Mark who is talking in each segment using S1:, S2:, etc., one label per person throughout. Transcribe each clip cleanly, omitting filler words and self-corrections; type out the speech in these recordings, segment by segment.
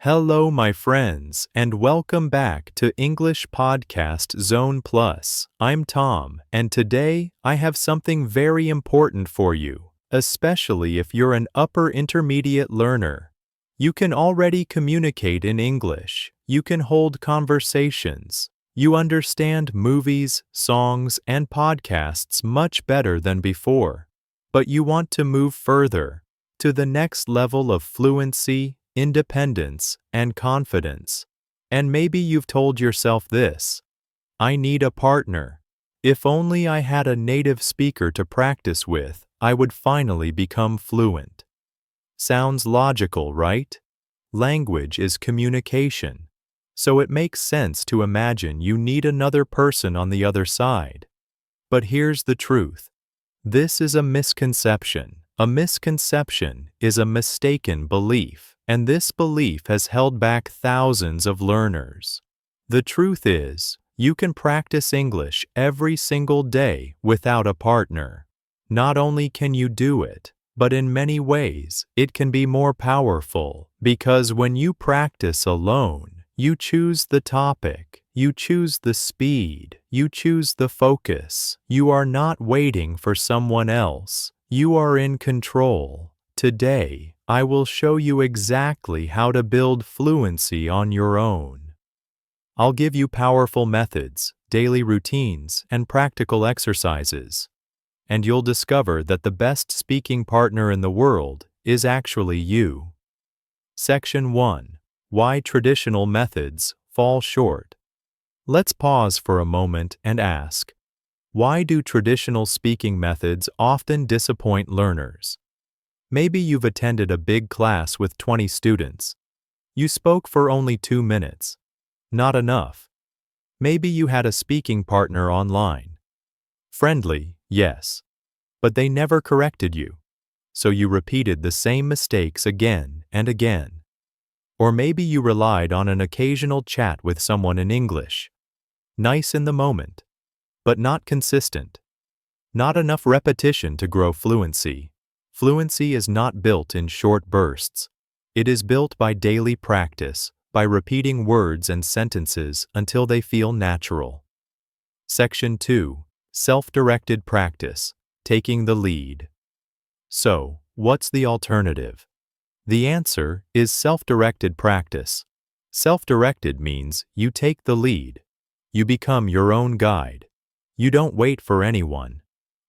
S1: Hello, my friends, and welcome back to English Podcast Zone Plus. I'm Tom, and today I have something very important for you, especially if you're an upper intermediate learner. You can already communicate in English. You can hold conversations. You understand movies, songs, and podcasts much better than before. But you want to move further, to the next level of fluency, independence, and confidence. And maybe you've told yourself this: I need a partner. If only I had a native speaker to practice with, I would finally become fluent. Sounds logical, right? Language is communication. So it makes sense to imagine you need another person on the other side. But here's the truth. This is a misconception. A misconception is a mistaken belief, and this belief has held back thousands of learners. The truth is, you can practice English every single day without a partner. Not only can you do it, but in many ways, it can be more powerful, because when you practice alone, you choose the topic, you choose the speed, you choose the focus. You are not waiting for someone else. You are in control. Today, I will show you exactly how to build fluency on your own. I'll give you powerful methods, daily routines, and practical exercises. And you'll discover that the best speaking partner in the world is actually you. Section 1. Why traditional methods fall short. Let's pause for a moment and ask, why do traditional speaking methods often disappoint learners? Maybe you've attended a big class with 20 students. You spoke for only 2 minutes. Not enough. Maybe you had a speaking partner online. Friendly, yes. But they never corrected you. So you repeated the same mistakes again and again. Or maybe you relied on an occasional chat with someone in English. Nice in the moment, but not consistent. Not enough repetition to grow fluency. Fluency is not built in short bursts. It is built by daily practice, by repeating words and sentences until they feel natural. Section 2. Self-directed practice, taking the lead. So, what's the alternative? The answer is self-directed practice. Self-directed means you take the lead. You become your own guide. You don't wait for anyone.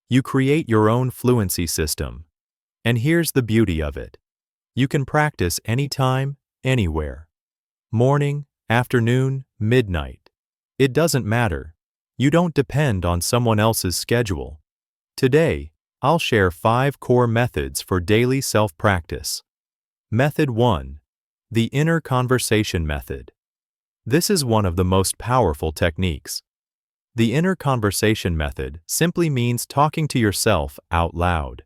S1: You create your own fluency system. And here's the beauty of it. You can practice anytime, anywhere. Morning, afternoon, midnight. It doesn't matter. You don't depend on someone else's schedule. Today, I'll share 5 core methods for daily self-practice. Method 1. The inner conversation method. This is one of the most powerful techniques. The inner conversation method simply means talking to yourself out loud.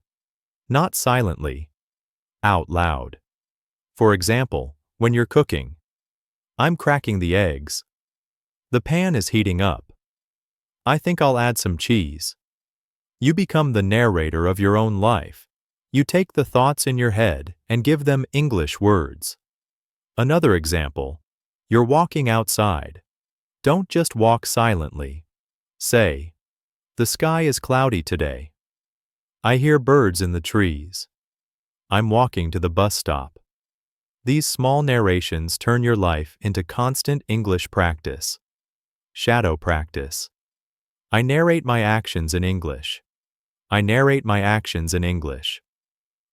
S1: Not silently. Out loud. For example, when you're cooking. I'm cracking the eggs. The pan is heating up. I think I'll add some cheese. You become the narrator of your own life. You take the thoughts in your head and give them English words. Another example. You're walking outside. Don't just walk silently. Say, the sky is cloudy today. I hear birds in the trees. I'm walking to the bus stop. These small narrations turn your life into constant English practice. Shadow practice. I narrate my actions in English. I narrate my actions in English.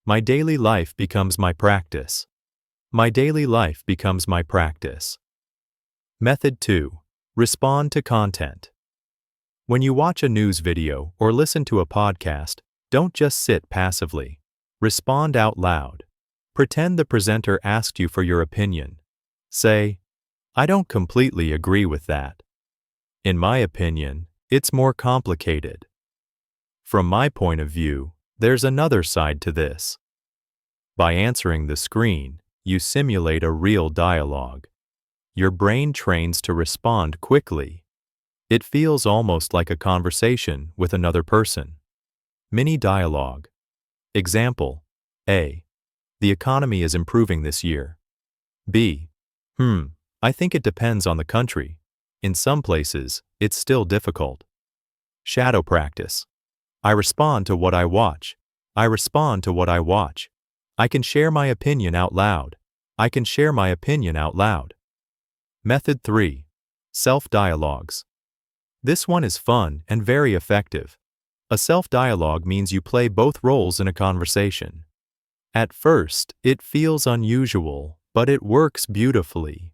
S1: My daily life becomes my practice. My daily life becomes my practice. Method 2. Respond to content. When you watch a news video or listen to a podcast, don't just sit passively. Respond out loud. Pretend the presenter asked you for your opinion. Say, I don't completely agree with that. In my opinion, it's more complicated. From my point of view, there's another side to this. By answering the screen, you simulate a real dialogue. Your brain trains to respond quickly. It feels almost like a conversation with another person. Mini dialogue. Example: A. The economy is improving this year. B. Hmm, I think it depends on the country. In some places, it's still difficult. Shadow practice. I respond to what I watch. I respond to what I watch. I can share my opinion out loud. I can share my opinion out loud. Method 3. Self-dialogues. This one is fun and very effective. A self-dialogue means you play both roles in a conversation. At first, it feels unusual, but it works beautifully.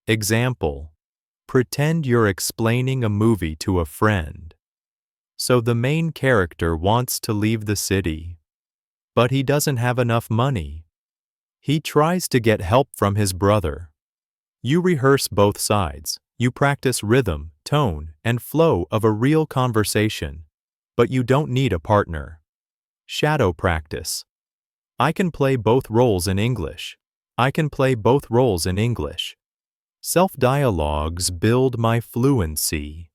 S1: Example: pretend you're explaining a movie to a friend. So the main character wants to leave the city, but he doesn't have enough money. He tries to get help from his brother. You rehearse both sides. You practice rhythm, tone, and flow of a real conversation, but you don't need a partner. Shadow practice. I can play both roles in English. I can play both roles in English. Self-dialogues build my fluency.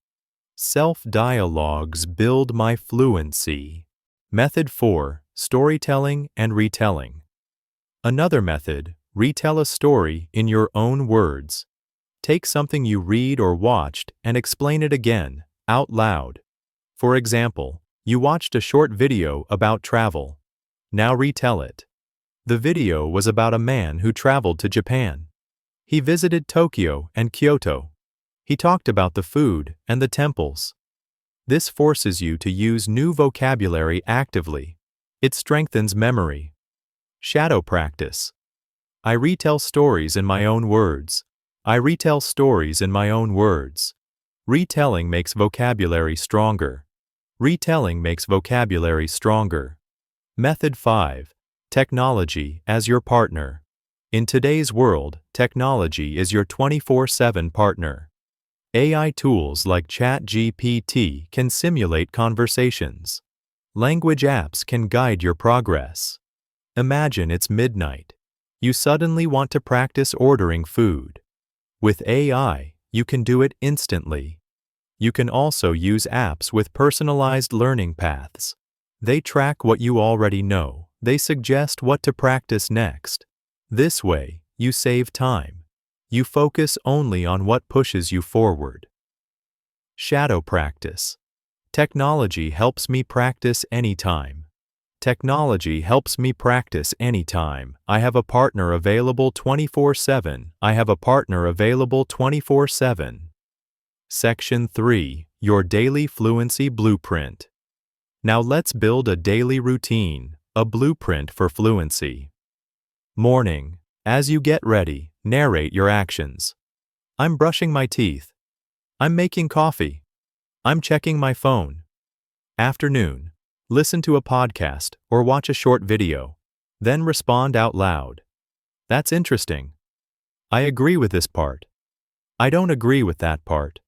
S1: Self-dialogues build my fluency. Method 4. Storytelling and retelling. Another method: retell a story in your own words. Take something you read or watched and explain it again, out loud. For example, you watched a short video about travel. Now retell it. The video was about a man who traveled to Japan. He visited Tokyo and Kyoto. He talked about the food and the temples. This forces you to use new vocabulary actively. It strengthens memory. Shadow practice. I retell stories in my own words. I retell stories in my own words. Retelling makes vocabulary stronger. Retelling makes vocabulary stronger. Method 5. Technology as your partner. In today's world, technology is your 24/7 partner. AI tools like ChatGPT can simulate conversations. Language apps can guide your progress. Imagine it's midnight. You suddenly want to practice ordering food. With AI, you can do it instantly. You can also use apps with personalized learning paths. They track what you already know. They suggest what to practice next. This way, you save time. You focus only on what pushes you forward. Shadow practice. Technology helps me practice anytime. Technology helps me practice anytime. I have a partner available 24/7. I have a partner available 24/7. Section 3. Your Daily Fluency Blueprint. Now let's build a daily routine, a blueprint for fluency. Morning. As you get ready, narrate your actions. I'm brushing my teeth. I'm making coffee. I'm checking my phone. Afternoon. Listen to a podcast or watch a short video. Then respond out loud. That's interesting. I agree with this part. I don't agree with that part.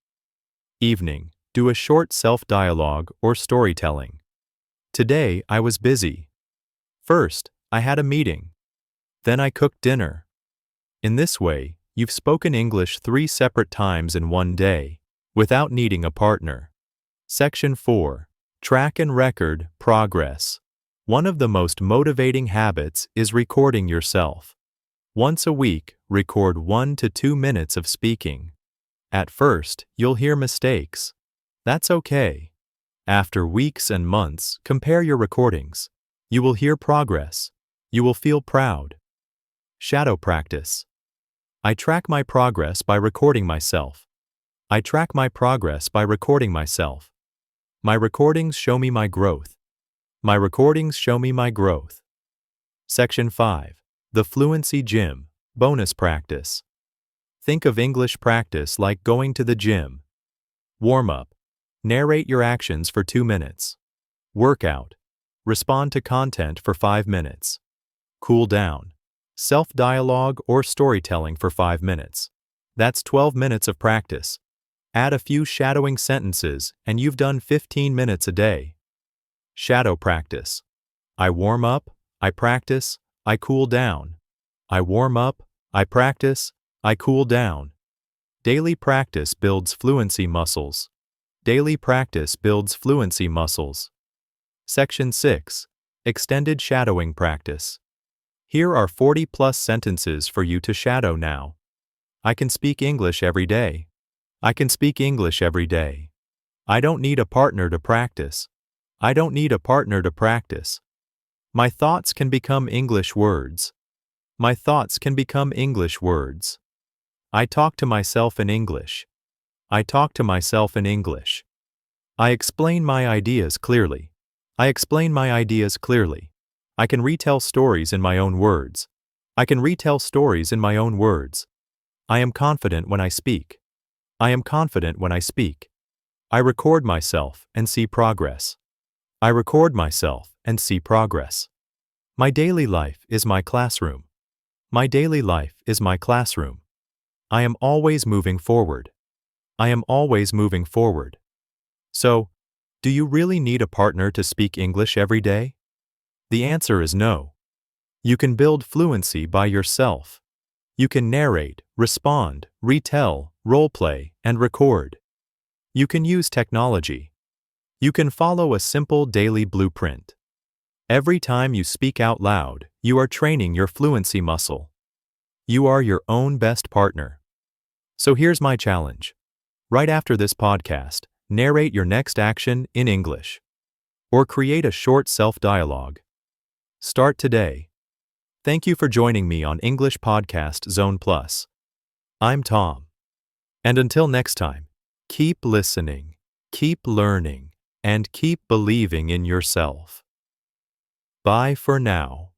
S1: Evening. Do a short self-dialogue or storytelling. Today I was busy. First, I had a meeting. Then I cooked dinner. In this way, you've spoken English 3 separate times in one day, without needing a partner. Section 4. Track and record progress. One of the most motivating habits is recording yourself. Once a week, record 1 to 2 minutes of speaking. At first, you'll hear mistakes. That's okay. After weeks and months, compare your recordings. You will hear progress. You will feel proud. Shadow practice. I track my progress by recording myself. I track my progress by recording myself. My recordings show me my growth. My recordings show me my growth. Section 5. The Fluency Gym, bonus practice. Think of English practice like going to the gym. Warm up. Narrate your actions for 2 minutes. Workout. Respond to content for 5 minutes. Cool down. Self-dialogue or storytelling for 5 minutes. That's 12 minutes of practice. Add a few shadowing sentences and you've done 15 minutes a day. Shadow practice. I warm up, I practice, I cool down. I warm up, I practice, I cool down. Daily practice builds fluency muscles. Daily practice builds fluency muscles. Section 6. Extended shadowing practice. Here are 40+ sentences for you to shadow now. I can speak English every day. I can speak English every day. I don't need a partner to practice. I don't need a partner to practice. My thoughts can become English words. My thoughts can become English words. I talk to myself in English. I talk to myself in English. I explain my ideas clearly. I explain my ideas clearly. I can retell stories in my own words. I can retell stories in my own words. I am confident when I speak. I am confident when I speak. I record myself and see progress. I record myself and see progress. My daily life is my classroom. My daily life is my classroom. I am always moving forward. I am always moving forward. So, do you really need a partner to speak English every day? The answer is no. You can build fluency by yourself. You can narrate, respond, retell, roleplay, and record. You can use technology. You can follow a simple daily blueprint. Every time you speak out loud, you are training your fluency muscle. You are your own best partner. So here's my challenge. Right after this podcast, narrate your next action in English. Or create a short self-dialogue. Start today. Thank you for joining me on English Podcast Zone Plus. I'm Tom. And until next time, keep listening, keep learning, and keep believing in yourself. Bye for now.